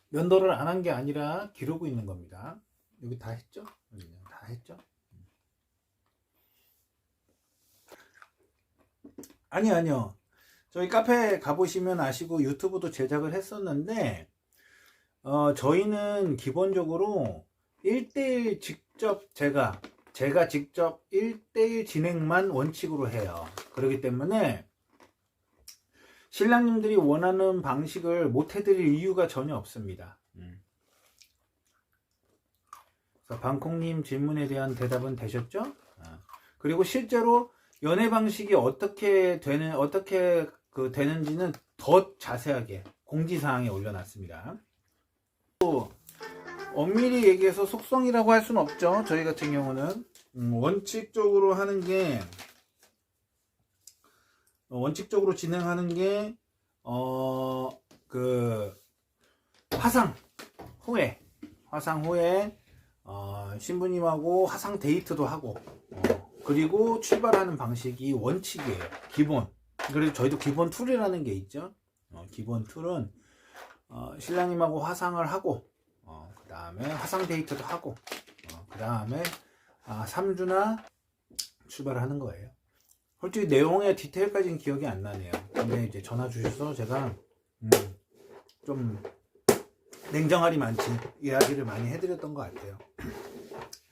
면도를 안 한 게 아니라 기르고 있는 겁니다. 여기 다 했죠? 다 했죠? 아니요. 저희 카페 가보시면 아시고 유튜브도 제작을 했었는데 저희는 기본적으로 1대1 직접 제가 직접 1대1 진행만 원칙으로 해요. 그렇기 때문에 신랑님들이 원하는 방식을 못 해드릴 이유가 전혀 없습니다. 그래서 방콕님 질문에 대한 대답은 되셨죠? 그리고 실제로 연애 방식이 어떻게 되는지는 더 자세하게 공지사항에 올려놨습니다. 또 엄밀히 얘기해서 속성이라고 할 수는 없죠. 저희 같은 경우는 원칙적으로 진행하는 게 화상 후에 신부님하고 화상 데이트도 하고 그리고 출발하는 방식이 원칙이에요. 기본. 그래서 저희도 기본 툴이라는 게 있죠. 기본 툴은 신랑님하고 화상을 하고 그 다음에 화상 데이트도 하고 그 다음에 3주나 출발을 하는 거예요. 솔직히 내용의 디테일까지는 기억이 안 나네요. 근데 이제 전화 주셔서 제가 좀 냉정하리 많지 이야기를 많이 해드렸던 것 같아요.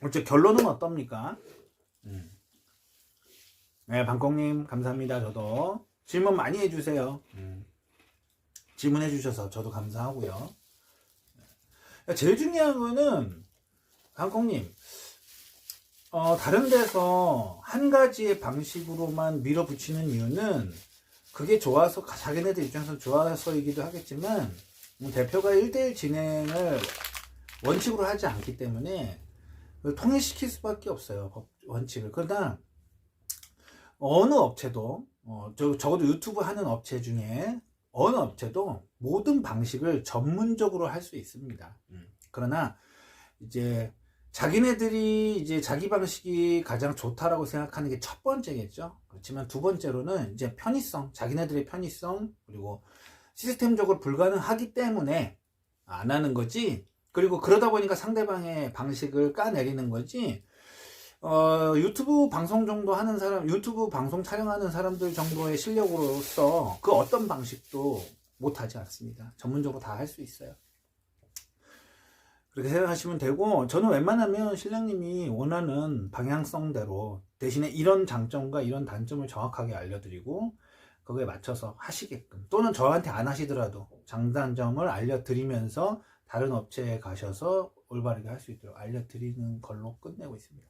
어째 결론은 어떻습니까? 네, 방콕님 감사합니다. 저도 질문 많이 해주세요. 질문해 주셔서 저도 감사하고요. 제일 중요한 거는 방콕님 다른 데서 한 가지의 방식으로만 밀어붙이는 이유는 그게 좋아서 자기네들 입장에서 좋아서이기도 하겠지만 대표가 1대1 진행을 원칙으로 하지 않기 때문에 통일시킬 수밖에 없어요. 원칙을. 그러나 어느 업체도 적어도 유튜브 하는 업체 중에 어느 업체도 모든 방식을 전문적으로 할 수 있습니다. 그러나 이제 자기네들이 이제 자기 방식이 가장 좋다라고 생각하는 게 첫 번째겠죠. 그렇지만 두 번째로는 이제 편의성, 자기네들의 편의성, 그리고 시스템적으로 불가능하기 때문에 안 하는 거지. 그리고 그러다 보니까 상대방의 방식을 까내리는 거지. 유튜브 방송 정도 하는 사람, 유튜브 방송 촬영하는 사람들 정도의 실력으로서 그 어떤 방식도 못하지 않습니다. 전문적으로 다 할 수 있어요. 그렇게 생각하시면 되고, 저는 웬만하면 신랑님이 원하는 방향성대로 대신에 이런 장점과 이런 단점을 정확하게 알려드리고 거기에 맞춰서 하시게끔, 또는 저한테 안 하시더라도 장단점을 알려드리면서 다른 업체에 가셔서 올바르게 할 수 있도록 알려드리는 걸로 끝내고 있습니다.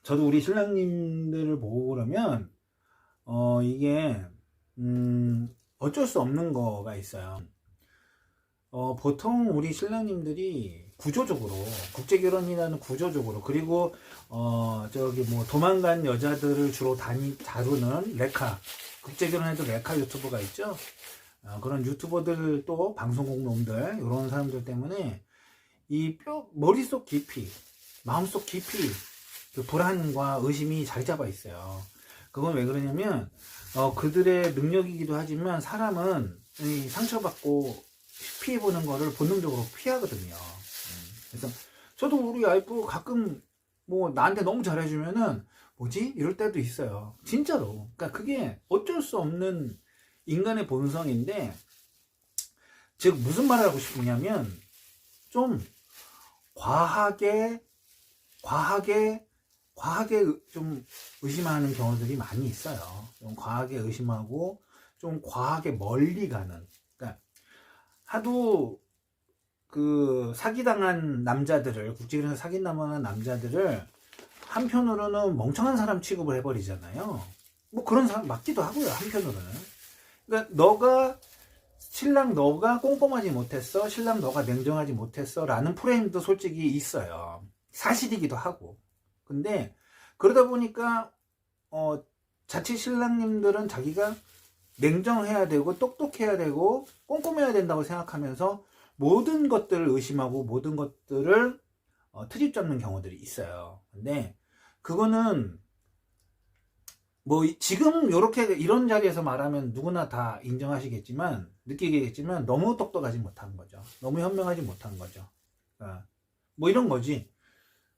저도 우리 신랑님들을 보고 그러면 이게 어쩔 수 없는 거가 있어요. 보통 우리 신랑님들이 구조적으로 국제결혼이라는 구조적으로, 그리고 도망간 여자들을 주로 다루는 레카, 국제결혼에도 레카 유튜버가 있죠. 그런 유튜버들, 또 방송국 놈들, 이런 사람들 때문에 이 머릿속 깊이, 마음속 깊이 그 불안과 의심이 자리 잡아 있어요. 그건 왜 그러냐면 그들의 능력이기도 하지만 사람은 이 상처받고 피해보는 거를 본능적으로 피하거든요. 그래서 저도 우리 와이프 가끔 뭐 나한테 너무 잘해주면은 뭐지? 이럴 때도 있어요. 진짜로. 그러니까 그게 어쩔 수 없는 인간의 본성인데, 즉 무슨 말을 하고 싶으냐면 좀 과하게 좀 의심하는 경우들이 많이 있어요. 좀 과하게 의심하고 좀 과하게 멀리 가는. 그러니까 하도 그 사기당한 남자들을, 국제결혼에서 사기당한 남자들을 한편으로는 멍청한 사람 취급을 해버리잖아요. 뭐 그런 사람 맞기도 하고요, 한편으로는. 그러니까 신랑 너가 꼼꼼하지 못했어, 신랑 너가 냉정하지 못했어 라는 프레임도 솔직히 있어요. 사실이기도 하고. 근데 그러다 보니까 자칫 신랑님들은 자기가 냉정해야 되고 똑똑해야 되고 꼼꼼해야 된다고 생각하면서 모든 것들을 의심하고 모든 것들을 트집 잡는 경우들이 있어요. 근데 그거는 뭐 지금 요렇게 이런 자리에서 말하면 누구나 다 인정하시겠지만 느끼겠지만 너무 똑똑하지 못한 거죠. 너무 현명하지 못한 거죠. 뭐 이런 거지.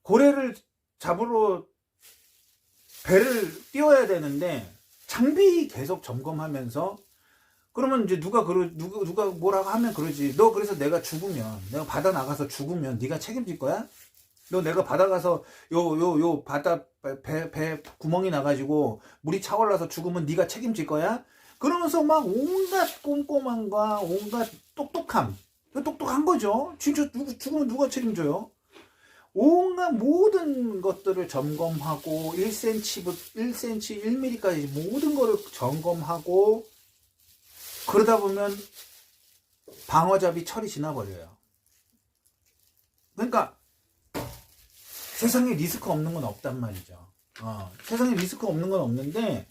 고래를 잡으러 배를 띄워야 되는데 장비 계속 점검하면서 그러면 이제 누가 뭐라고 하면 그러지. 너 그래서 내가 죽으면 내가 바다 나가서 죽으면 네가 책임질 거야? 너 내가 바다 가서 요 바다 배 구멍이 나가지고 물이 차올라서 죽으면 네가 책임질 거야? 그러면서 막 온갖 꼼꼼함과 온갖 똑똑함, 똑똑한 거죠. 진짜 죽으면 누가 책임져요? 온갖 모든 것들을 점검하고 1cm, 1mm까지 모든 거를 점검하고 그러다 보면 방어잡이 철이 지나버려요. 그러니까 세상에 리스크 없는 건 없단 말이죠. 세상에 리스크 없는 건 없는데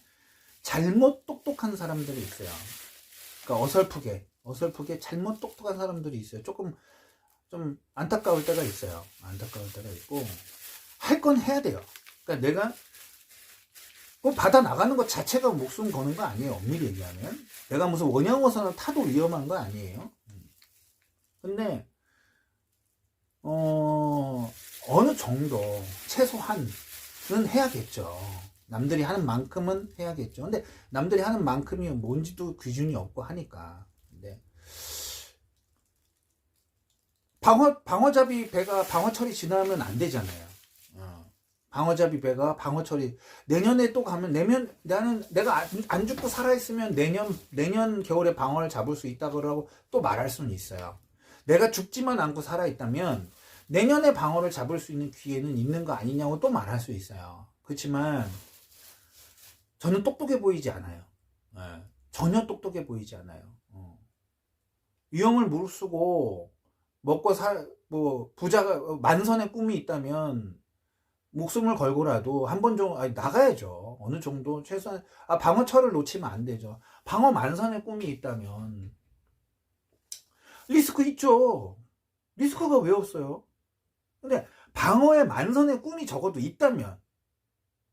잘못 똑똑한 사람들이 있어요. 그러니까 어설프게 잘못 똑똑한 사람들이 있어요. 조금 좀 안타까울 때가 있어요. 안타까울 때가 있고 할 건 해야 돼요. 그러니까 내가 뭐 바다 나가는 것 자체가 목숨 거는 거 아니에요. 엄밀히 얘기하면 내가 무슨 원양어선을 타도 위험한 거 아니에요. 근데 어느 정도 최소한은 해야겠죠. 남들이 하는 만큼은 해야겠죠. 근데 남들이 하는 만큼이 뭔지도 기준이 없고 하니까. 근데 방어잡이 배가 방어철이 지나면 안 되잖아요. 방어잡이 배가 방어철이 내년에 또 가면 나는 내가 안 죽고 살아있으면 내년 겨울에 방어를 잡을 수 있다 그러고 또 말할 수는 있어요. 내가 죽지만 않고 살아있다면 내년에 방어를 잡을 수 있는 기회는 있는 거 아니냐고 또 말할 수 있어요. 그렇지만 저는 똑똑해 보이지 않아요. 전혀 똑똑해 보이지 않아요. 위험을 무릅쓰고 먹고 부자가 만선의 꿈이 있다면 목숨을 걸고라도 한 번 정도 나가야죠. 어느 정도 최소한 방어철을 놓치면 안 되죠. 방어 만선의 꿈이 있다면 리스크 있죠. 리스크가 왜 없어요? 근데 방어의 만선의 꿈이 적어도 있다면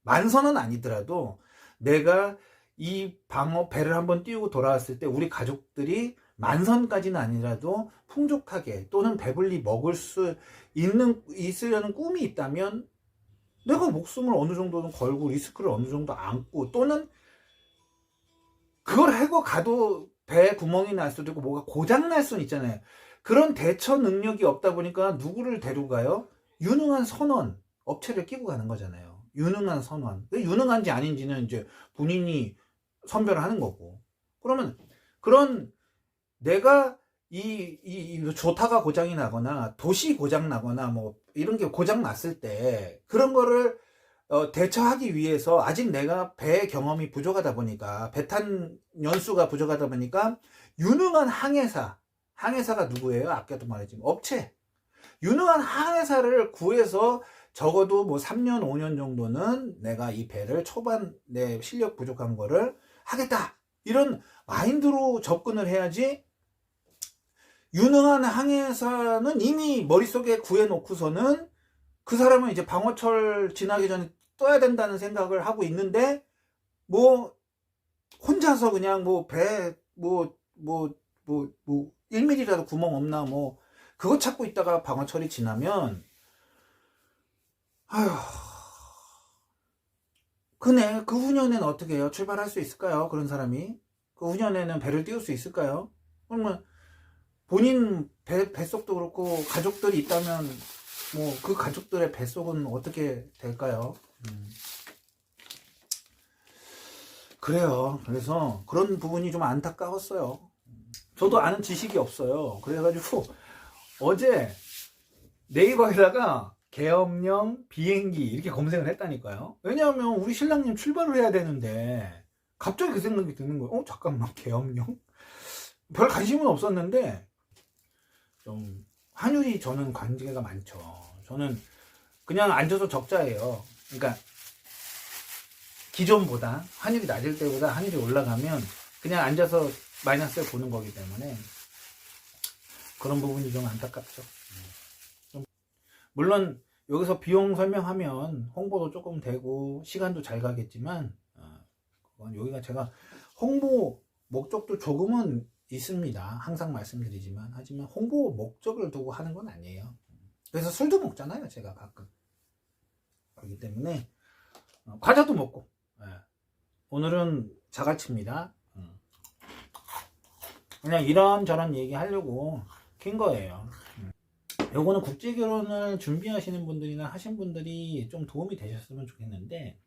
만선은 아니더라도 내가 이 방어 배를 한번 띄우고 돌아왔을 때 우리 가족들이 만선까지는 아니라도 풍족하게 또는 배불리 먹을 수 있으려는 꿈이 있다면 내가 목숨을 어느 정도는 걸고 리스크를 어느 정도 안고 또는 그걸 하고 가도 배 구멍이 날 수도 있고 뭐가 고장 날 수는 있잖아요. 그런 대처 능력이 없다 보니까 누구를 데리고 가요? 유능한 선원 업체를 끼고 가는 거잖아요. 유능한 선원. 유능한지 아닌지는 이제 본인이 선별을 하는 거고. 그러면 그런 내가 이 조타가 고장이 나거나 도시 고장 나거나 뭐 이런 게 고장 났을 때 그런 거를 대처하기 위해서 아직 내가 배 경험이 부족하다 보니까 배 탄 연수가 부족하다 보니까 유능한 항해사가 누구예요? 아까도 말했지만 업체. 유능한 항해사를 구해서 적어도 뭐 3년 5년 정도는 내가 이 배를 초반 내 실력 부족한 거를 하겠다 이런 마인드로 접근을 해야지. 유능한 항해사는 이미 머릿속에 구해놓고서는 그 사람은 이제 방어철 지나기 전에 떠야 된다는 생각을 하고 있는데 뭐 혼자서 그냥 뭐 배 1mm라도 구멍 없나 뭐 그거 찾고 있다가 방어철이 지나면 아휴 그 후년에는 어떻게 해요? 출발할 수 있을까요? 그런 사람이 그 후년에는 배를 띄울 수 있을까요? 그러면 본인 뱃속도 그렇고 가족들이 있다면 뭐 그 가족들의 뱃속은 어떻게 될까요? 그래요. 그래서 그런 부분이 좀 안타까웠어요. 저도 아는 지식이 없어요. 그래가지고 어제 네이버에다가 계엄령 비행기 이렇게 검색을 했다니까요. 왜냐하면 우리 신랑님 출발을 해야 되는데 갑자기 그 생각이 드는 거예요. 잠깐만 계엄령? 별 관심은 없었는데 좀 환율이 저는 관계가 많죠. 저는 그냥 앉아서 적자예요. 그러니까 기존보다 환율이 낮을 때보다 환율이 올라가면 그냥 앉아서 마이너스를 보는 거기 때문에 그런 부분이 좀 안타깝죠. 물론 여기서 비용 설명하면 홍보도 조금 되고 시간도 잘 가겠지만 그건 여기가 제가 홍보 목적도 조금은 있습니다. 항상 말씀드리지만. 하지만 홍보 목적을 두고 하는 건 아니에요. 그래서 술도 먹잖아요, 제가 가끔. 그렇기 때문에 과자도 먹고. 예. 오늘은 자갈치입니다. 그냥 이런저런 얘기 하려고 킨 거예요. 요거는 국제결혼을 준비하시는 분들이나 하신 분들이 좀 도움이 되셨으면 좋겠는데,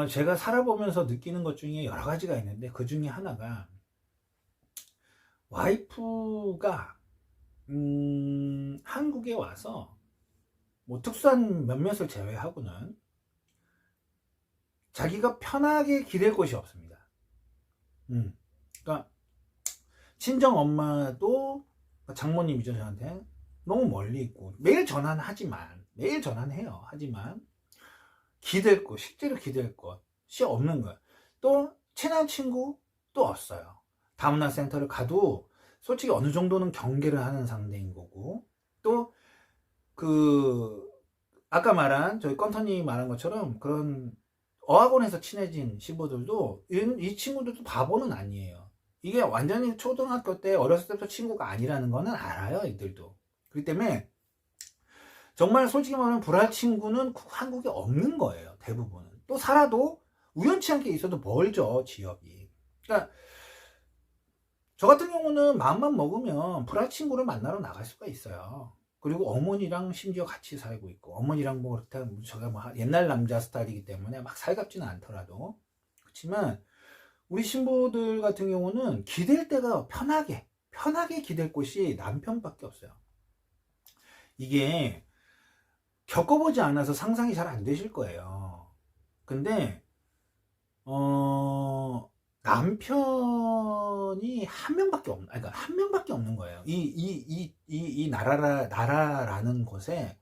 제가 살아보면서 느끼는 것 중에 여러 가지가 있는데, 그 중에 하나가 와이프가 한국에 와서 뭐 특수한 몇몇을 제외하고는 자기가 편하게 기댈 곳이 없습니다. 그러니까 친정 엄마도 장모님이죠, 저한테 너무 멀리 있고 매일 전화해요. 하지만 기댈 곳, 실제로 기댈 곳이 없는 거예요. 또 친한 친구 또 없어요. 다문화 센터를 가도 솔직히 어느 정도는 경계를 하는 상대인 거고, 또 아까 말한 저희 건터님이 말한 것처럼 그런 어학원에서 친해진 신부들도 이 친구들도 바보는 아니에요. 이게 완전히 초등학교 때 어렸을 때부터 친구가 아니라는 거는 알아요, 이들도. 그렇기 때문에 정말 솔직히 말하면 불알 친구는 한국에 없는 거예요, 대부분은. 또 살아도 우연치 않게 있어도 멀죠, 지역이. 그러니까 저 같은 경우는 마음만 먹으면 불알 친구를 만나러 나갈 수가 있어요. 그리고 어머니랑 심지어 같이 살고 있고, 어머니랑 뭐 그렇다고 제가 뭐 옛날 남자 스타일이기 때문에 막 살갑지는 않더라도. 그렇지만 우리 신부들 같은 경우는 기댈 데가 편하게 기댈 곳이 남편밖에 없어요. 이게 겪어보지 않아서 상상이 잘 안 되실 거예요. 근데 남편이 한 명밖에 없는 거예요. 이 나라라는 곳에.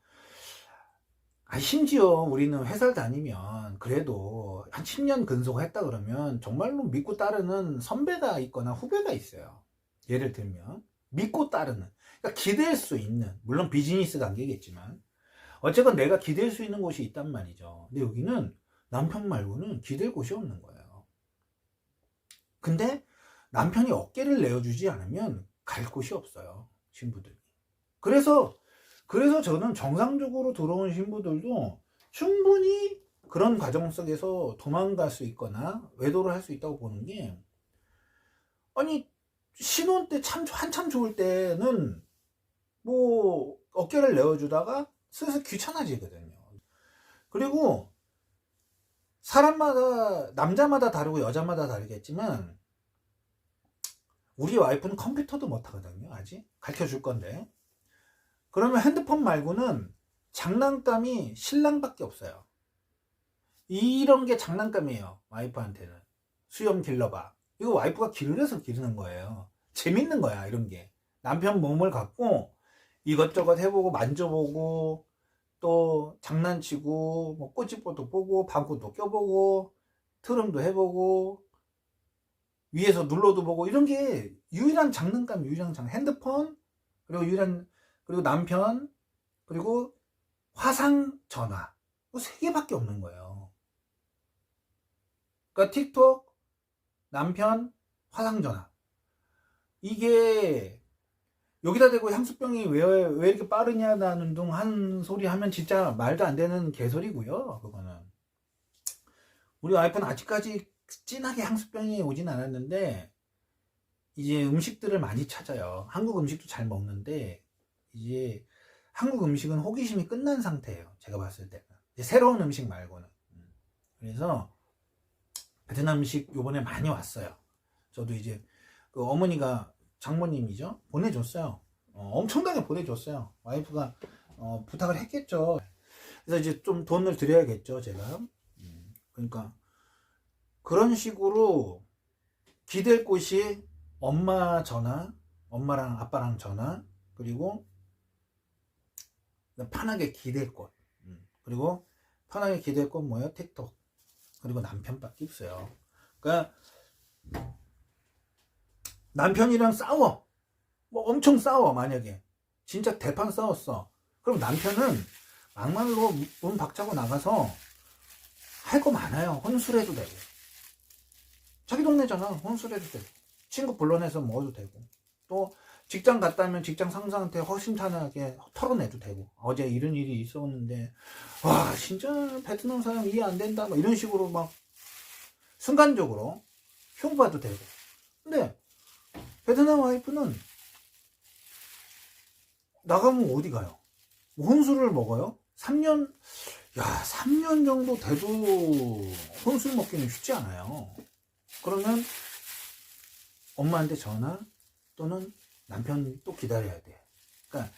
심지어 우리는 회사를 다니면 그래도 한 10년 근속했다 그러면 정말로 믿고 따르는 선배가 있거나 후배가 있어요. 예를 들면 믿고 따르는, 그러니까 기댈 수 있는, 물론 비즈니스 관계겠지만 어쨌건 내가 기댈 수 있는 곳이 있단 말이죠. 근데 여기는 남편 말고는 기댈 곳이 없는 거예요. 근데 남편이 어깨를 내어주지 않으면 갈 곳이 없어요, 신부들이. 그래서 저는 정상적으로 들어온 신부들도 충분히 그런 과정 속에서 도망갈 수 있거나 외도를 할 수 있다고 보는 게, 아니 신혼 때 한참 좋을 때는 뭐 어깨를 내어주다가 슬슬 귀찮아지거든요. 그리고 사람마다, 남자마다 다르고 여자마다 다르겠지만 우리 와이프는 컴퓨터도 못하거든요. 아직 가르쳐 줄 건데, 그러면 핸드폰 말고는 장난감이 신랑밖에 없어요. 이런 게 장난감이에요, 와이프한테는. 수염 길러봐. 이거 와이프가 기르려서 기르는 거예요. 재밌는 거야, 이런 게. 남편 몸을 갖고 이것저것 해보고 만져보고 또 장난치고 뭐 꼬집어도 보고 방구도 껴보고 트름도 해보고 위에서 눌러도 보고, 이런 게 유일한 장난감, 핸드폰, 그리고 남편, 그리고 화상 전화, 세 개밖에 없는 거예요. 그러니까 틱톡, 남편, 화상 전화. 이게 여기다 대고 향수병이 왜 이렇게 빠르냐는 둥 한 소리 하면 진짜 말도 안 되는 개소리고요. 그거는 우리 와이프는 아직까지 진하게 향수병이 오진 않았는데 이제 음식들을 많이 찾아요. 한국 음식도 잘 먹는데 이제 한국 음식은 호기심이 끝난 상태예요, 제가 봤을 때는. 이제 새로운 음식 말고는. 그래서 베트남 음식 요번에 많이 왔어요. 저도 이제 그 어머니가, 장모님이죠, 보내줬어요. 엄청나게 보내줬어요. 와이프가 부탁을 했겠죠. 그래서 이제 좀 돈을 드려야겠죠, 제가. 그러니까 그런 식으로 기댈 곳이 엄마 전화, 엄마랑 아빠랑 전화, 그리고 편하게 기댈 곳, 그리고 편하게 기댈 곳 뭐예요? 틱톡, 그리고 남편밖에 없어요. 그러니까 남편이랑 싸워, 뭐 엄청 싸워. 만약에 진짜 대판 싸웠어, 그럼 남편은 막말로 문 박차고 나가서 할 거 많아요. 혼술해도 되고, 자기 동네잖아. 혼술해도 되고, 친구 불러내서 먹어도 되고, 또 직장 갔다면 직장 상사한테 허심탄회하게 털어내도 되고, 어제 이런 일이 있었는데 와 진짜 베트남 사람 이해 안 된다 막 이런 식으로 막 순간적으로 흉봐도 되고. 근데 베트남 와이프는 나가면 어디 가요? 뭐 혼술을 먹어요? 3년, 3년 정도 돼도 혼술 먹기는 쉽지 않아요. 그러면 엄마한테 전화 또는 남편이 또 기다려야 돼. 그러니까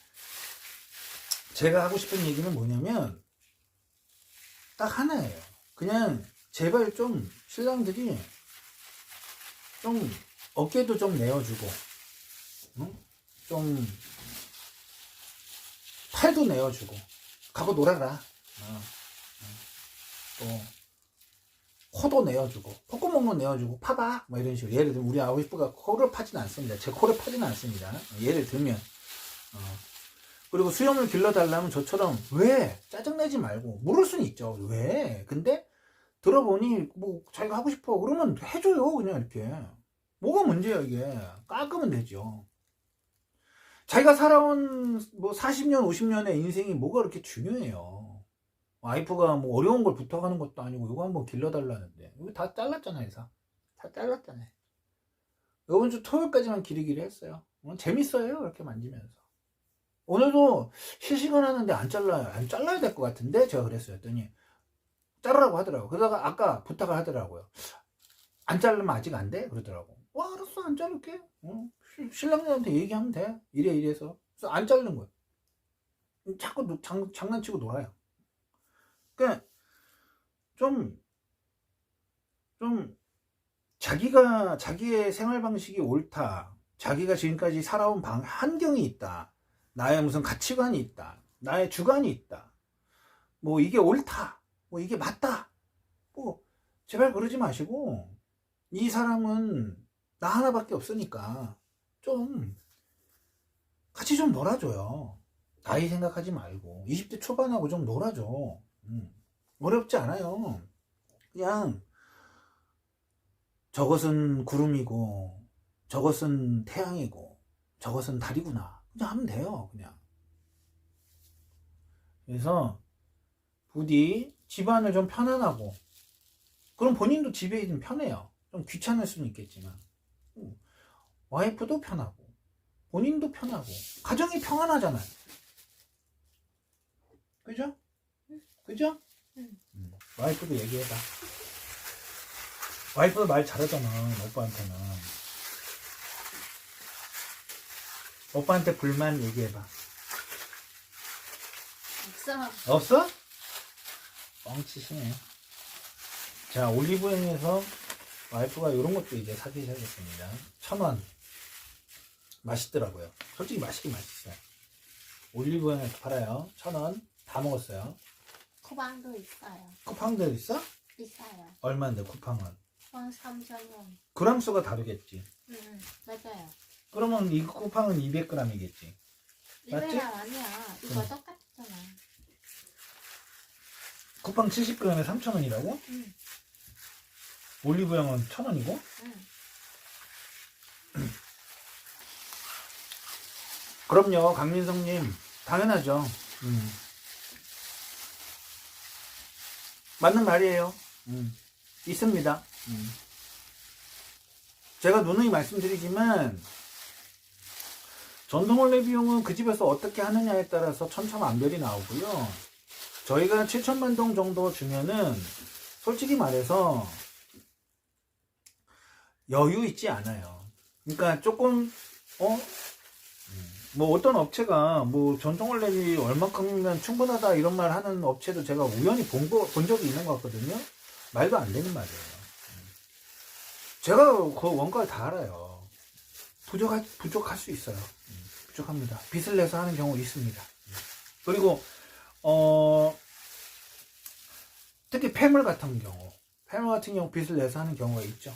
제가 하고 싶은 얘기는 뭐냐면 딱 하나예요. 그냥 제발 좀 신랑들이 좀 어깨도 좀 내어주고, 좀 팔도 내어주고 가고 놀아라. 또 코도 내어주고 콧구멍도 내어주고 파봐 뭐 이런 식으로. 예를 들면 우리 아버지가 코를 파진 않습니다. 제 코를 파지는 않습니다. 예를 들면 그리고 수염을 길러달라면 저처럼 왜 짜증내지 말고 물을 수는 있죠. 왜? 근데 들어보니 뭐 자기가 하고 싶어 그러면 해줘요. 그냥 이렇게. 뭐가 문제야 이게. 깎으면 되죠. 자기가 살아온 뭐 40년 50년의 인생이 뭐가 그렇게 중요해요. 와이프가 뭐 어려운 걸 부탁하는 것도 아니고 이거 한번 길러달라는데 이거 다 잘랐잖아요. 다 잘랐잖아요. 이번 주 토요일까지만 기르기로 했어요. 재밌어요 이렇게 만지면서. 오늘도 실시간 하는데 안 잘라야 될 것 같은데 제가 그랬어요. 했더니 자르라고 하더라고요. 그러다가 아까 부탁을 하더라고요. 안 자르면 아직 안 돼? 그러더라고. 와 알았어 안 자를게. 신랑님한테 얘기하면 돼. 이래서. 그래서 안 자르는 거예요. 자꾸 장난치고 놀아요. 그러니까 좀 자기가 자기의 생활 방식이 옳다. 자기가 지금까지 살아온 환경이 있다. 나의 무슨 가치관이 있다. 나의 주관이 있다. 뭐 이게 옳다. 뭐 이게 맞다. 뭐 제발 그러지 마시고 이 사람은 나 하나밖에 없으니까 좀 같이 좀 놀아줘요. 나이 생각하지 말고 20대 초반하고 좀 놀아줘. 어렵지 않아요. 그냥 저것은 구름이고 저것은 태양이고 저것은 달이구나 그냥 하면 돼요. 그냥. 그래서 부디 집안을 좀 편안하고, 그럼 본인도 집에 있으면 편해요. 좀 귀찮을 수는 있겠지만 와이프도 편하고 본인도 편하고 가정이 평안하잖아요. 그죠? 그죠? 와이프도 얘기해봐. 와이프도 말 잘하잖아. 오빠한테는. 오빠한테 불만 얘기해봐. 없어? 뻥치시네. 자, 올리브영에서 와이프가 이런 것도 이제 사기 시작했습니다. 1,000원. 맛있더라고요. 솔직히 맛있긴 맛있어요. 올리브영에서 팔아요. 1,000원. 다 먹었어요. 쿠팡도 있어요. 쿠팡도 있어? 있어요. 얼마인데 쿠팡은? 쿠팡 3,000원. 그램 수가 다르겠지. 맞아요. 그러면 이 쿠팡은 200g이겠지. 맞지? 200g 아니야. 이거 똑같잖아. 쿠팡 70g에 3,000원이라고? 응. 올리브영은 1,000원이고? 응. 그럼요, 강민성님. 당연하죠. 맞는 말이에요. 있습니다. 제가 누누이 말씀드리지만 전통원래 비용은 그 집에서 어떻게 하느냐에 따라서 천차만별이 나오고요. 저희가 7천만 동 정도 주면은 솔직히 말해서 여유 있지 않아요. 그러니까 조금 뭐 어떤 업체가 뭐 전통원래비 얼마큼이면 충분하다 이런 말 하는 업체도 제가 우연히 본 적이 있는 것 같거든요. 말도 안 되는 말이에요. 제가 그 원가를 다 알아요. 부족할 수 있어요. 부족합니다. 빚을 내서 하는 경우 있습니다. 그리고 특히 폐물 같은 경우 빚을 내서 하는 경우가 있죠.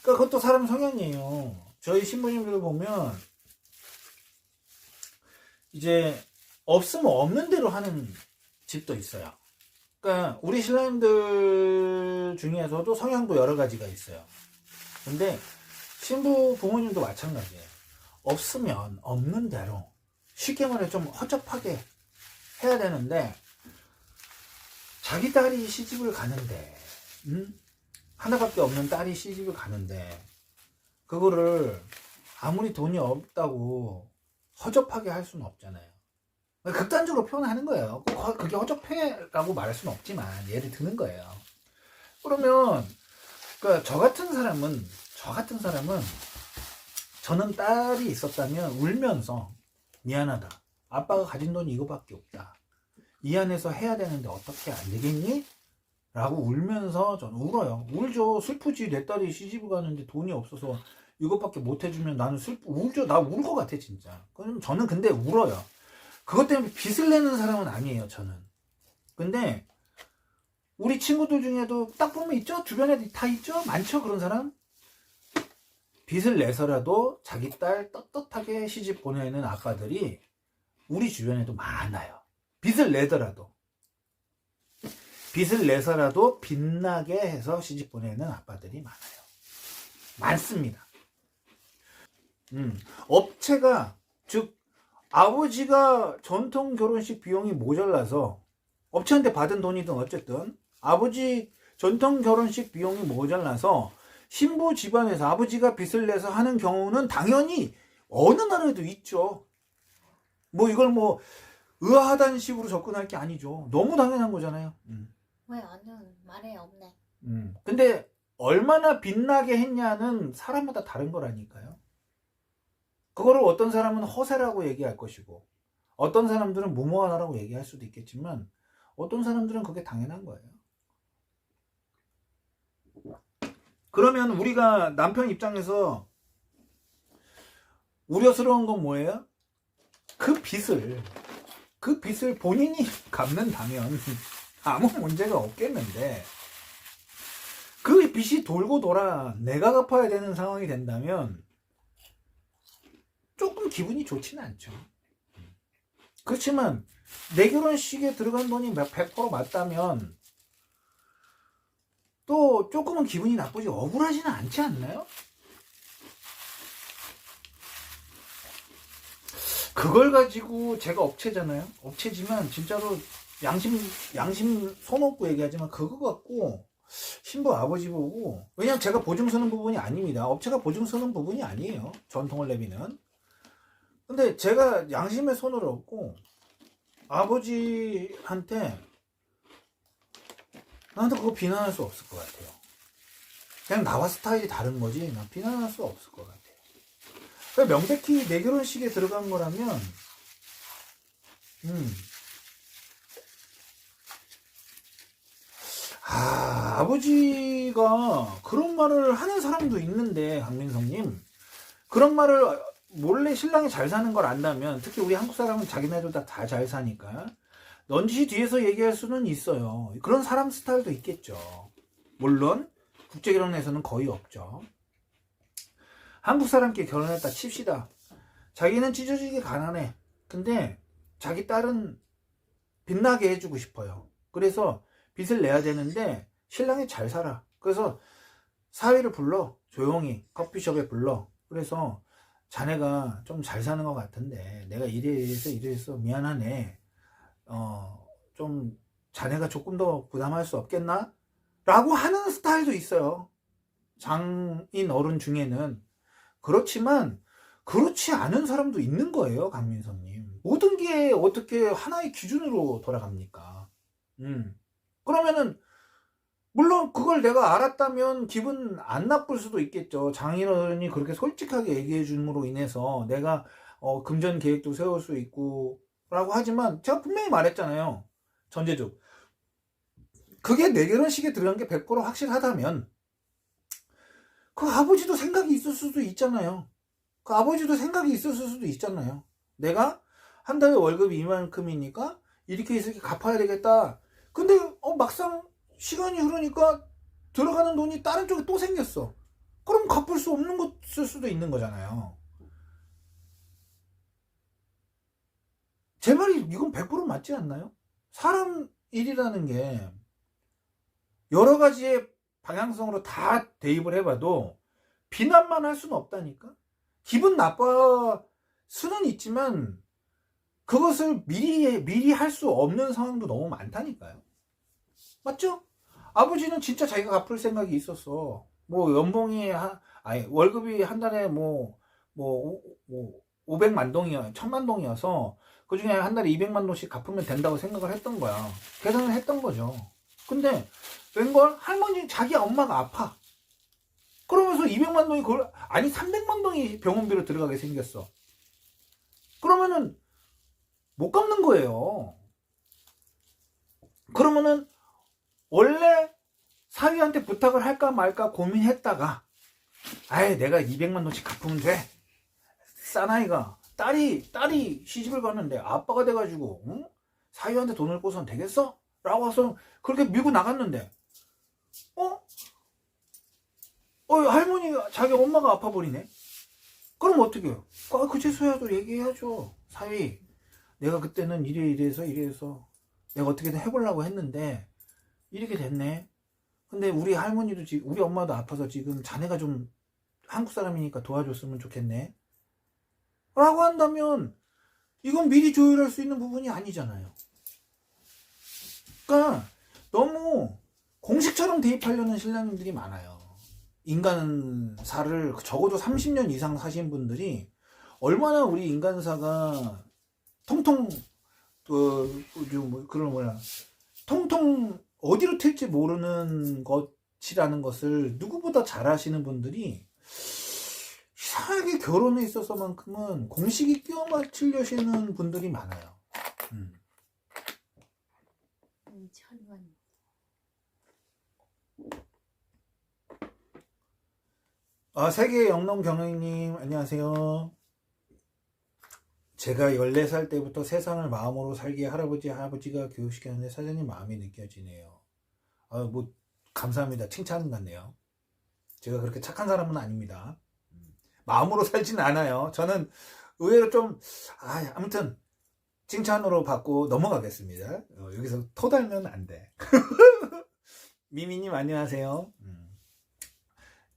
그러니까 그것도 사람 성향이에요. 저희 신부님들 보면 이제 없으면 없는 대로 하는 집도 있어요. 그러니까 우리 신랑님들 중에서도 성향도 여러 가지가 있어요. 근데 신부 부모님도 마찬가지예요. 없으면 없는 대로 쉽게 말해 좀 허접하게 해야 되는데 자기 딸이 시집을 가는데 하나밖에 없는 딸이 시집을 가는데 그거를 아무리 돈이 없다고 허접하게 할 수는 없잖아요. 극단적으로 표현하는 거예요. 꼭 그게 허접해라고 말할 수는 없지만 예를 드는 거예요. 그러면 그러니까 저 같은 사람은 저는 딸이 있었다면 울면서 미안하다. 아빠가 가진 돈이 이거밖에 없다. 이 안에서 해야 되는데 어떻게 안 되겠니? 라고 울면서 저는 울어요. 울죠. 슬프지. 내 딸이 시집을 가는데 돈이 없어서 이것밖에 못 해주면 나는 울죠. 나 울 것 같아 진짜. 그럼 저는 근데 울어요. 그것 때문에 빚을 내는 사람은 아니에요 저는. 근데 우리 친구들 중에도 딱 보면 있죠? 주변에 다 있죠? 많죠 그런 사람? 빚을 내서라도 자기 딸 떳떳하게 시집 보내는 아빠들이 우리 주변에도 많아요. 빚을 내더라도 빚을 내서라도 빛나게 해서 시집 보내는 아빠들이 많아요. 많습니다. 업체가 즉 아버지가 전통 결혼식 비용이 모자라서 업체한테 받은 돈이든 어쨌든 아버지 전통 결혼식 비용이 모자라서 신부 집안에서 아버지가 빚을 내서 하는 경우는 당연히 어느 나라에도 있죠. 뭐 이걸 뭐 의아하다는 식으로 접근할 게 아니죠. 너무 당연한 거잖아요. 왜 어느 말에 없네. 근데 얼마나 빛나게 했냐는 사람마다 다른 거라니까요. 그거를 어떤 사람은 허세라고 얘기할 것이고 어떤 사람들은 무모하다라고 얘기할 수도 있겠지만 어떤 사람들은 그게 당연한 거예요. 그러면 우리가 남편 입장에서 우려스러운 건 뭐예요? 그 빚을 본인이 갚는다면 아무 문제가 없겠는데 그 빚이 돌고 돌아 내가 갚아야 되는 상황이 된다면 조금 기분이 좋지는 않죠. 그렇지만 내 결혼식에 들어간 돈이 100% 맞다면 또 조금은 기분이 나쁘지 억울하지는 않지 않나요? 그걸 가지고 제가 업체잖아요. 업체지만 진짜로 양심 손 얹고 얘기하지만 그거 갖고 신부 아버지 보고 왜냐면 제가 보증 서는 부분이 아닙니다. 업체가 보증 서는 부분이 아니에요. 전통을 내비는. 근데 제가 양심의 손을 얹고 아버지한테 나한테 그거 비난할 수 없을 것 같아요. 그냥 나와 스타일이 다른 거지 난 비난할 수 없을 것 같아요. 그러니까 명백히 내 결혼식에 들어간 거라면 아버지가 그런 말을 하는 사람도 있는데 강민성님 그런 말을 몰래 신랑이 잘 사는 걸 안다면 특히 우리 한국 사람은 자기네들 다 잘 사니까 넌지 뒤에서 얘기할 수는 있어요. 그런 사람 스타일도 있겠죠. 물론 국제결혼에서는 거의 없죠. 한국 사람끼리 결혼했다 칩시다. 자기는 찢어지게 가난해. 근데 자기 딸은 빛나게 해주고 싶어요. 그래서 빚을 내야 되는데 신랑이 잘 살아. 그래서 사위를 불러. 조용히 커피숍에 불러. 그래서 자네가 좀 잘 사는 것 같은데 내가 이래서 미안하네. 좀 자네가 조금 더 부담할 수 없겠나? 라고 하는 스타일도 있어요. 장인 어른 중에는. 그렇지만 그렇지 않은 사람도 있는 거예요. 강민성님. 모든 게 어떻게 하나의 기준으로 돌아갑니까? 그러면은 물론 그걸 내가 알았다면 기분 안 나쁠 수도 있겠죠. 장인어른이 그렇게 솔직하게 얘기해 줌으로 인해서 내가 금전 계획도 세울 수 있고 라고 하지만 제가 분명히 말했잖아요. 전제적 그게 내 결혼식에 들어간 게 100% 확실하다면 그 아버지도 생각이 있을 수도 있잖아요. 그 아버지도 생각이 있었을 수도 있잖아요. 내가 한 달에 월급이 이만큼이니까 이렇게 갚아야 되겠다. 근데 막상 시간이 흐르니까 들어가는 돈이 다른 쪽에 또 생겼어. 그럼 갚을 수 없는 것일 수도 있는 거잖아요. 제 말이 이건 100% 맞지 않나요? 일이라는 게 여러 가지의 방향성으로 다 대입을 해봐도 비난만 할 수는 없다니까. 기분 나빠 수는 있지만 그것을 미리 할 수 없는 상황도 너무 많다니까요. 맞죠? 아버지는 진짜 자기가 갚을 생각이 있었어. 뭐 연봉이 아니 월급이 한 달에 뭐 500만 동이야 1000만 동이어서 그 중에 한 달에 200만 동씩 갚으면 된다고 생각을 했던 거야. 계산을 했던 거죠. 근데 웬걸 할머니 자기 엄마가 아파. 그러면서 200만 동이 그걸 아니 300만 동이 병원비로 들어가게 생겼어. 그러면은 못 갚는 거예요. 그러면은 원래 사위한테 부탁을 할까 말까 고민했다가 아예 내가 200만 원씩 갚으면 돼. 사나이가 딸이 시집을 갔는데 아빠가 돼가지고 응? 사위한테 돈을 꿔선 되겠어? 라고 해서 그렇게 밀고 나갔는데 할머니가 자기 엄마가 아파 버리네. 그럼 어떻게 해요? 그제서야도 얘기해야죠. 사위 내가 그때는 이래서 내가 어떻게든 해보려고 했는데 이렇게 됐네. 근데 우리 할머니도 지금 우리 엄마도 아파서 지금 자네가 좀 한국 사람이니까 도와줬으면 좋겠네 라고 한다면 이건 미리 조율할 수 있는 부분이 아니잖아요. 그러니까 너무 공식처럼 대입하려는 신랑님들이 많아요. 인간사를 적어도 30년 이상 사신 분들이 얼마나 우리 인간사가 통통 통통 어디로 튈지 모르는 것이라는 것을 누구보다 잘 아시는 분들이 이상하게 결혼에 있어서만큼은 공식이 끼워 맞추려시는 분들이 많아요. 천원. 세계 영농 경영님 안녕하세요. 제가 14살 때부터 세상을 마음으로 살기에 할아버지가 교육시켰는데 사장님 마음이 느껴지네요. 뭐 감사합니다. 칭찬 같네요. 제가 그렇게 착한 사람은 아닙니다. 마음으로 살지는 않아요. 저는 의외로 좀 아무튼 칭찬으로 받고 넘어가겠습니다. 여기서 토달면 안 돼. 미미님 안녕하세요.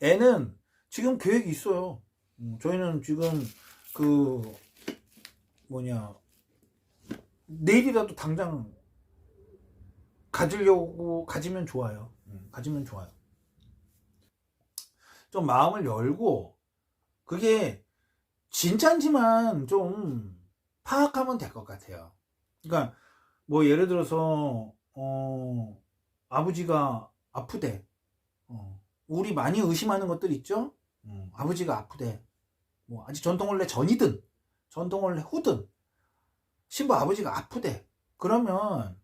애는 지금 계획이 있어요. 저희는 지금 내일이라도 당장 가지면 좋아요. 가지면 좋아요. 좀 마음을 열고 그게 진짠지만 좀 파악하면 될 것 같아요. 그러니까 뭐 예를 들어서 아버지가 아프대. 우리 많이 의심하는 것들 있죠. 아버지가 아프대. 뭐 아직 전통원래 전이든 전통원래 후든 신부 아버지가 아프대. 그러면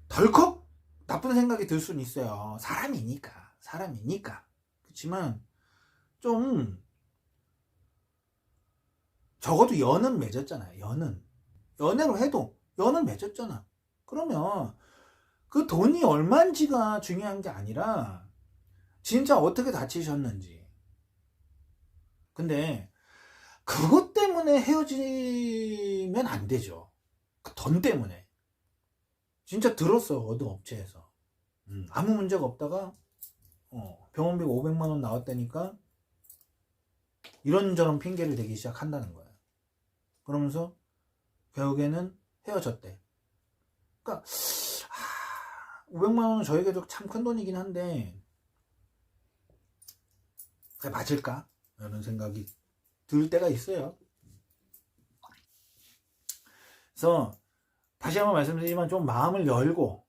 덜컥 나쁜 생각이 들 수는 있어요. 사람이니까. 그렇지만 좀 적어도 연은 맺었잖아요. 연애로 해도 연은 맺었잖아. 그러면 그 돈이 얼마인지가 중요한 게 아니라 진짜 어떻게 다치셨는지. 근데 그것 때문에 헤어지면 안 되죠. 그 돈 때문에. 진짜 들었어. 어느 업체에서. 아무 문제가 없다가 병원비가 500만 원 나왔다니까 이런저런 핑계를 대기 시작한다는 거야. 그러면서 결국에는 헤어졌대. 그러니까 500만 원은 저에게도 참 큰 돈이긴 한데 그게 맞을까? 이런 생각이 들 때가 있어요. 그래서 다시 한번 말씀드리지만 좀 마음을 열고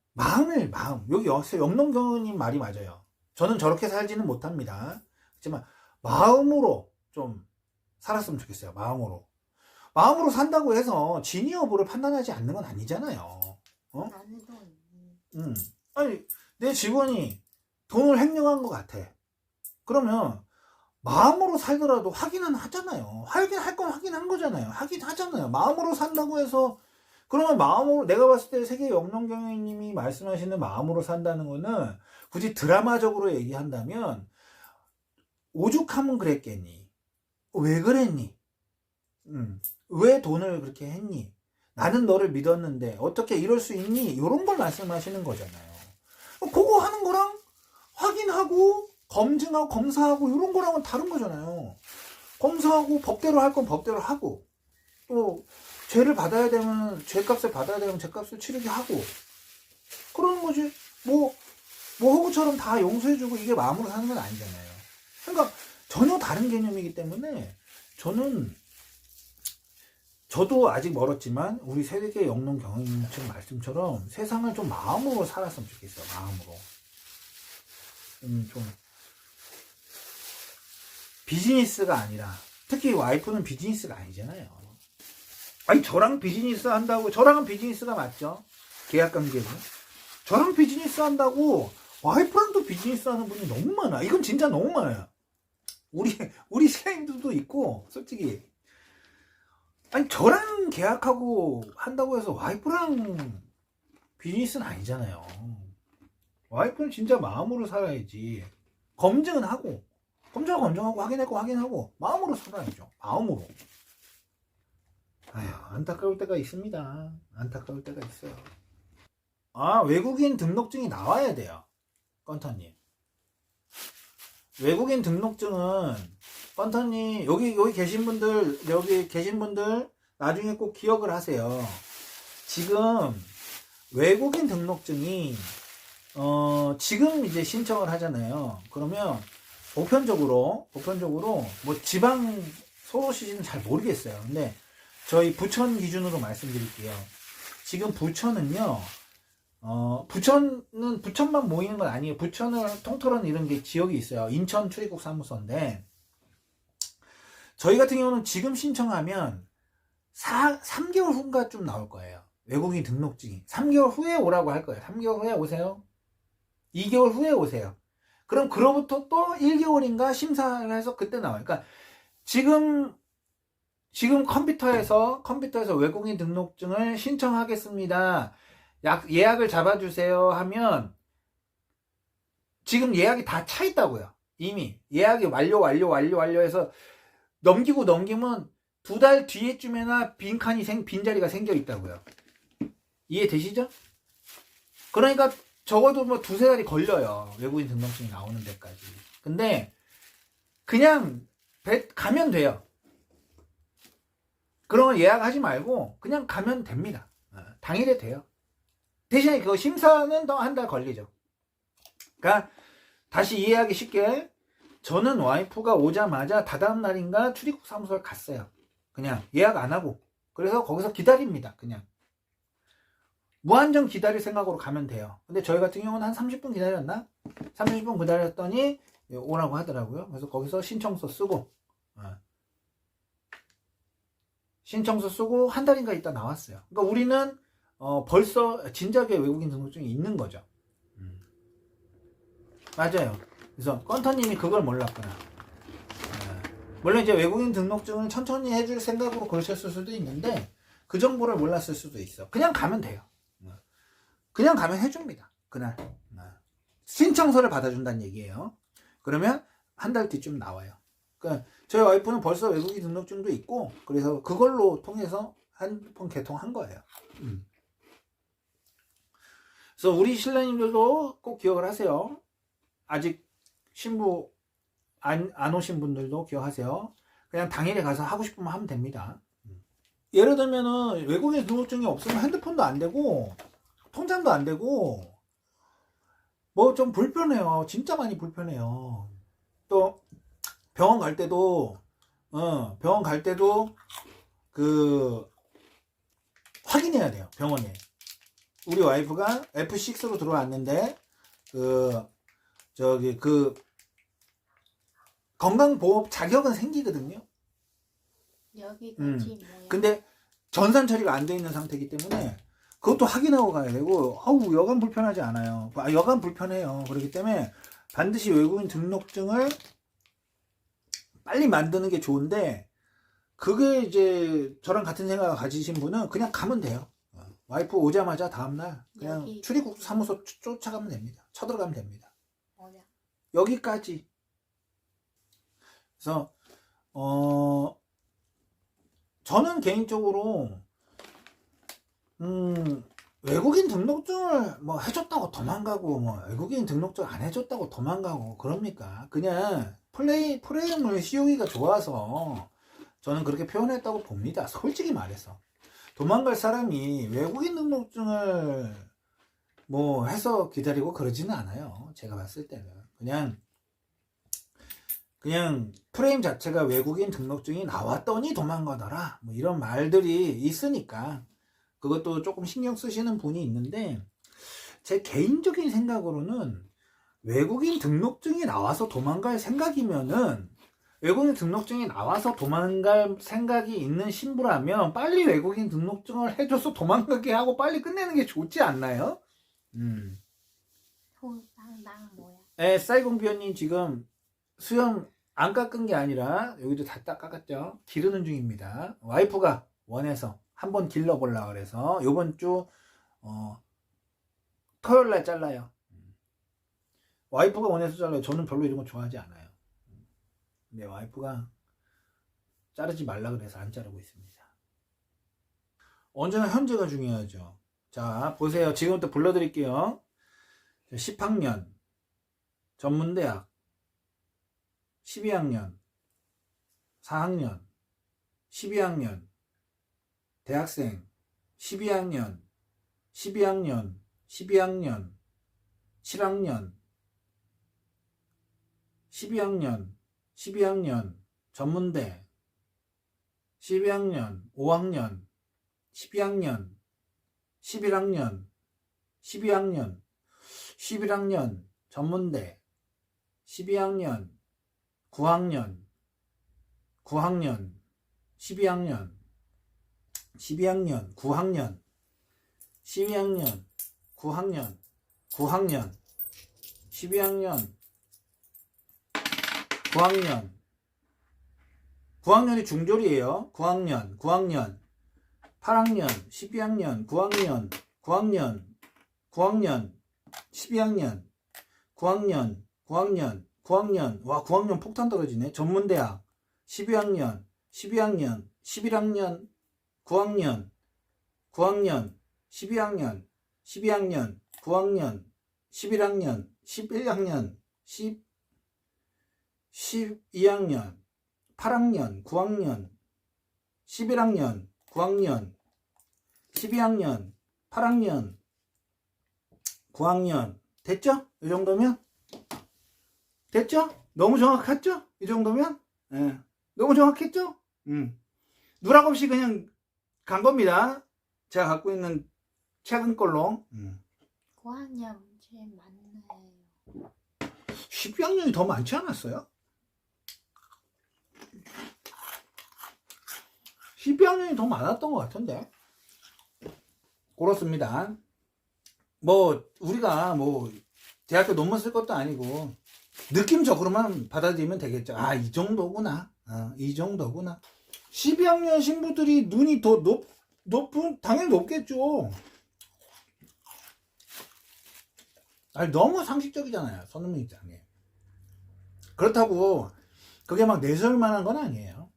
여기 영농경님 말이 맞아요. 저는 저렇게 살지는 못합니다. 하지만 마음으로 좀 살았으면 좋겠어요. 마음으로 산다고 해서 진위 여부를 판단하지 않는 건 아니잖아요. 나는 돈. 아니 내 직원이 돈을 횡령한 것 같아. 그러면 마음으로 살더라도 확인은 하잖아요. 확인할 건 확인한 거잖아요. 확인하잖아요. 마음으로 산다고 해서 그러면 마음으로 내가 봤을 때 세계 영농경영님이 말씀하시는 마음으로 산다는 거는 굳이 드라마적으로 얘기한다면 오죽하면 그랬겠니? 왜 그랬니? 왜 돈을 그렇게 했니? 나는 너를 믿었는데 어떻게 이럴 수 있니? 이런 걸 말씀하시는 거잖아요. 그거 하는 거랑 확인하고 검증하고 검사하고 이런 거랑은 다른 거잖아요. 검사하고 법대로 할 건 법대로 하고 또 죄를 받아야 되면 죄값을 받아야 되면 죄값을 치르게 하고 그러는 거지. 뭐 호구처럼 다 용서해주고 이게 마음으로 사는 건 아니잖아요. 그러니까 전혀 다른 개념이기 때문에 저도 아직 멀었지만 우리 세계 영농 경영님 말씀처럼 세상을 좀 마음으로 살았으면 좋겠어요. 마음으로. 좀 비즈니스가 아니라, 특히 와이프는 비즈니스가 아니잖아요. 아니 저랑 비즈니스 한다고, 저랑은 비즈니스가 맞죠? 계약관계는. 저랑 비즈니스 한다고 와이프랑 또 비즈니스 하는 분이 너무 많아. 이건 진짜 너무 많아요. 우리 신랑님들도 있고 솔직히. 아니 저랑 계약하고 한다고 해서 와이프랑 비즈니스는 아니잖아요. 와이프는 진짜 마음으로 살아야지. 검증은 하고 검증하고 확인하고 마음으로 살아야죠. 마음으로. 아휴, 안타까울 때가 있습니다. 안타까울 때가 있어요. 아, 외국인 등록증이 나와야 돼요. 건터님. 외국인 등록증은 건터님 여기 계신 분들 나중에 꼭 기억을 하세요. 지금 외국인 등록증이 지금 이제 신청을 하잖아요. 그러면 보편적으로 뭐 지방 소로시지는 잘 모르겠어요. 근데 저희 부천 기준으로 말씀드릴게요. 지금 부천은요. 부천만 모이는 건 아니에요. 부천을 통틀어는 이런 게 지역이 있어요. 인천 출입국 사무소인데 저희 같은 경우는 지금 신청하면 3개월 후인가 좀 나올 거예요. 외국인 등록증이 3개월 후에 오라고 할 거예요. 3개월 후에 오세요. 2개월 후에 오세요. 그럼 그로부터 또 1개월인가 심사를 해서 그때 나와요. 그러니까 지금 컴퓨터에서 외국인 등록증을 신청하겠습니다. 예약을 잡아주세요 하면 지금 예약이 다 차 있다고요. 이미 예약이 완료해서 넘기면 2달 뒤에쯤에나 빈자리가 생겨 있다고요. 이해되시죠? 그러니까 적어도 뭐 2-3달이 걸려요. 외국인 등록증이 나오는 데까지. 근데 그냥 가면 돼요. 그러면 예약하지 말고 그냥 가면 됩니다. 당일에 돼요. 대신에 그 심사는 더 한 달 걸리죠. 그러니까 다시 이해하기 쉽게 저는 와이프가 오자마자 다다음 날인가 출입국 사무소를 갔어요. 그냥 예약 안 하고. 그래서 거기서 기다립니다. 그냥 무한정 기다릴 생각으로 가면 돼요. 근데 저희 같은 경우는 한 30분 기다렸나? 30분 기다렸더니 오라고 하더라고요. 그래서 거기서 신청서 쓰고 한 달인가 있다 나왔어요. 그러니까 우리는 벌써 진작에 외국인 등록증이 있는 거죠. 맞아요. 그래서 건터님이 그걸 몰랐구나. 물론 이제 외국인 등록증을 천천히 해줄 생각으로 그러셨을 수도 있는데 그 정보를 몰랐을 수도 있어. 그냥 가면 돼요. 그냥 가면 해줍니다. 그날 신청서를 받아준다는 얘기예요. 그러면 한 달 뒤쯤 나와요. 그러니까 저희 와이프는 벌써 외국인 등록증도 있고 그래서 그걸로 통해서 핸드폰 개통한 거예요. 그래서 우리 신랑님들도 꼭 기억을 하세요. 아직 신부 안 오신 분들도 기억하세요. 그냥 당일에 가서 하고 싶으면 하면 됩니다. 예를 들면은 외국인 등록증이 없으면 핸드폰도 안 되고 통장도 안 되고 뭐 좀 불편해요. 진짜 많이 불편해요. 또 병원 갈 때도 그 확인해야 돼요. 병원에 우리 와이프가 F6로 들어왔는데 그 건강보험 자격은 생기거든요. 여기 같이 뭐야? 근데 전산 처리가 안 돼 있는 상태이기 때문에 그것도 확인하고 가야 되고, 여간 불편하지 않아요. 여간 불편해요. 그렇기 때문에 반드시 외국인 등록증을 빨리 만드는 게 좋은데, 그게 이제 저랑 같은 생각을 가지신 분은 그냥 가면 돼요. 와이프 오자마자 다음날 그냥 출입국 사무소 쫓아가면 됩니다. 쳐들어가면 됩니다. 뭐야? 여기까지. 그래서 저는 개인적으로 외국인 등록증을 뭐 해줬다고 도망가고, 뭐 외국인 등록증 안 해줬다고 도망가고, 그럽니까? 그냥 프레임을 씌우기가 좋아서 저는 그렇게 표현했다고 봅니다. 솔직히 말해서. 도망갈 사람이 외국인 등록증을 뭐 해서 기다리고 그러지는 않아요. 제가 봤을 때는. 그냥 프레임 자체가 외국인 등록증이 나왔더니 도망가더라. 뭐 이런 말들이 있으니까 그것도 조금 신경 쓰시는 분이 있는데, 제 개인적인 생각으로는 외국인 등록증이 나와서 도망갈 생각이면은, 외국인 등록증이 나와서 도망갈 생각이 있는 신부라면 빨리 외국인 등록증을 해줘서 도망가게 하고 빨리 끝내는 게 좋지 않나요? 손땅땅 뭐야? 사이공 비언님 지금 수염 안 깎은 게 아니라 여기도 다 깎았죠. 기르는 중입니다. 와이프가 원해서 한번 길러보려고 그래서 요번 주 토요일날 잘라요. 와이프가 원해서 잘라요. 저는 별로 이런 거 좋아하지 않아요. 근데 와이프가 자르지 말라 그래서 안 자르고 있습니다. 언제나 현재가 중요하죠. 자, 보세요. 지금부터 불러드릴게요. 10학년 전문대학, 12학년 4학년 12학년 대학생, 12학년 12학년 12학년 7학년 12학년 12학년 전문대, 12학년 5학년 12학년 11학년 12학년 11학년 전문대, 12학년 9학년 9학년 12학년 12학년 9학년 12학년 9학년 9학년 12학년 9학년 9학년이 중졸이에요. 9학년 9학년 8학년 12학년 9학년 9학년 9학년 12학년 9학년 9학년 9학년 와 9학년 폭탄 떨어지네. 전문대학 12학년 12학년 11학년 9학년 9학년 12학년 12학년 9학년 11학년 11학년 12학년 8학년 9학년 11학년 9학년 12학년 8학년 9학년 됐죠? 이 정도면? 됐죠? 너무 정확했죠? 이 정도면? 예. 너무 정확했죠? 누락 없이 그냥 간 겁니다. 제가 갖고 있는 최근 걸로. 9학년 제일 많네요. 12학년이 더 많지 않았어요? 12학년이 더 많았던 것 같은데. 그렇습니다. 뭐 우리가 뭐 대학교 논문 쓸 것도 아니고 느낌적으로만 받아들이면 되겠죠. 아, 이 정도구나. 이 정도구나. 12학년 신부들이 눈이 더 높은, 당연히 높겠죠. 아니, 너무 상식적이잖아요. 손흥민 입장에. 그렇다고 그게 막 내세울 만한 건 아니에요.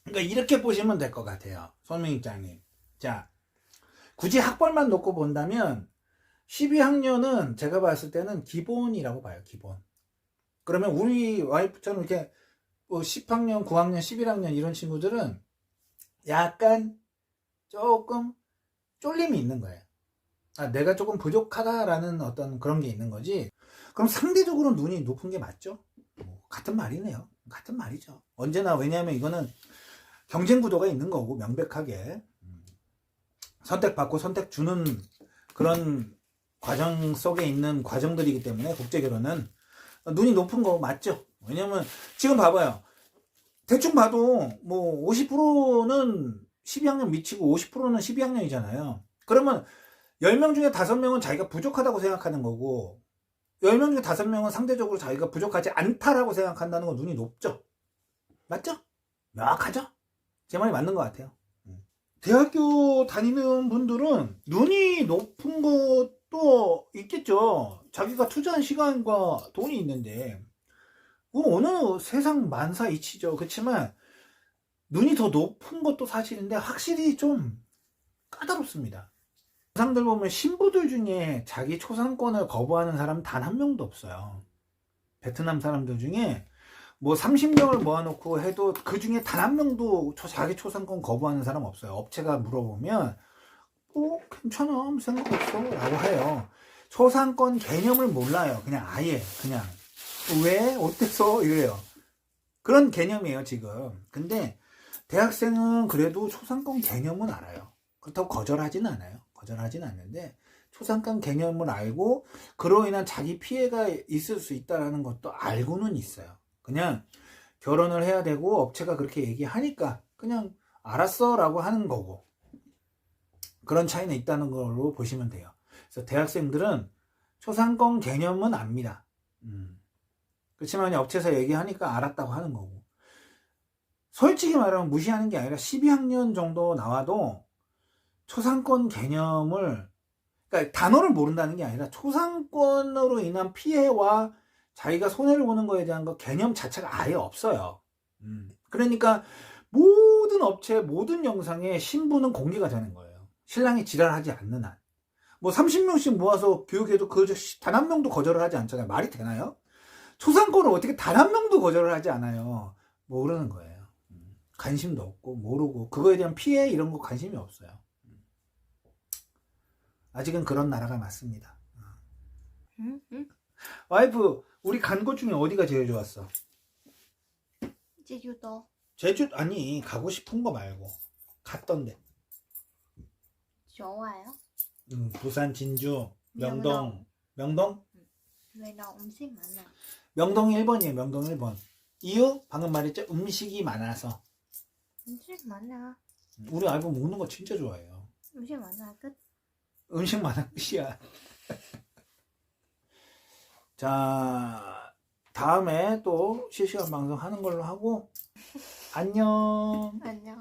그러니까 이렇게 보시면 될 것 같아요. 손흥민 입장님. 자, 굳이 학벌만 놓고 본다면 12학년은 제가 봤을 때는 기본이라고 봐요. 기본. 그러면 우리 와이프처럼 이렇게 뭐 10학년, 9학년, 11학년 이런 친구들은 약간 조금 쫄림이 있는 거예요. 아, 내가 조금 부족하다라는 어떤 그런 게 있는 거지. 그럼 상대적으로 눈이 높은 게 맞죠? 뭐 같은 말이네요. 같은 말이죠. 언제나. 왜냐하면 이거는 경쟁 구도가 있는 거고, 명백하게 선택받고 선택 주는 그런 과정 속에 있는 과정들이기 때문에 국제결혼은 눈이 높은 거 맞죠? 왜냐면 지금 봐봐요. 대충 봐도 뭐 50%는 12학년 미치고 50%는 12학년이잖아요. 그러면 10명 중에 5명은 자기가 부족하다고 생각하는 거고 10명 중에 5명은 상대적으로 자기가 부족하지 않다라고 생각한다는 건 눈이 높죠? 맞죠? 명확하죠? 제 말이 맞는 것 같아요. 대학교 다니는 분들은 눈이 높은 것도 있겠죠. 자기가 투자한 시간과 돈이 있는데 어느 세상 만사 이치죠. 그렇지만 눈이 더 높은 것도 사실인데 확실히 좀 까다롭습니다. 영상들 보면 신부들 중에 자기 초상권을 거부하는 사람 단 한 명도 없어요. 베트남 사람들 중에 뭐 30명을 모아놓고 해도 그 중에 단 한 명도 자기 초상권 거부하는 사람 없어요. 업체가 물어보면 괜찮아, 아무 생각 없어 라고 해요. 초상권 개념을 몰라요. 그냥 아예 그냥 왜? 어때서? 이래요. 그런 개념이에요 지금. 근데 대학생은 그래도 초상권 개념은 알아요. 그렇다고 거절하진 않아요. 거절하진 않는데 초상권 개념을 알고 그로 인한 자기 피해가 있을 수 있다는 것도 알고는 있어요. 그냥 결혼을 해야 되고 업체가 그렇게 얘기하니까 그냥 알았어 라고 하는 거고, 그런 차이는 있다는 걸로 보시면 돼요. 그래서 대학생들은 초상권 개념은 압니다. 그렇지만 업체에서 얘기하니까 알았다고 하는 거고, 솔직히 말하면 무시하는 게 아니라 12학년 정도 나와도 초상권 개념을, 그러니까 단어를 모른다는 게 아니라 초상권으로 인한 피해와 자기가 손해를 보는 거에 대한 거 개념 자체가 아예 없어요. 그러니까 모든 업체 모든 영상에 신부는 공개가 되는 거예요. 신랑이 지랄하지 않는 한. 뭐 30명씩 모아서 교육해도 단 한 명도 거절을 하지 않잖아요. 말이 되나요? 초상권을 어떻게 단 한 명도 거절을 하지 않아요. 모르는 거예요. 관심도 없고 모르고 그거에 대한 피해 이런 거 관심이 없어요. 아직은 그런 나라가 맞습니다. 응? 와이프, 우리 간 곳 중에 어디가 제일 좋았어? 제주도. 제주, 아니 가고 싶은 거 말고 갔던데. 좋아요. 부산, 진주, 명동. 명동? 왜 나 음식 많아? 명동 1번이에요. 명동 1번. 이유? 방금 말했죠? 음식이 많아서. 음식 많아. 우리 와이프 먹는 거 진짜 좋아해요. 음식 많아. 끝. 음식 많아 끝이야. 자, 다음에 또 실시간 방송 하는 걸로 하고 안녕. 안녕.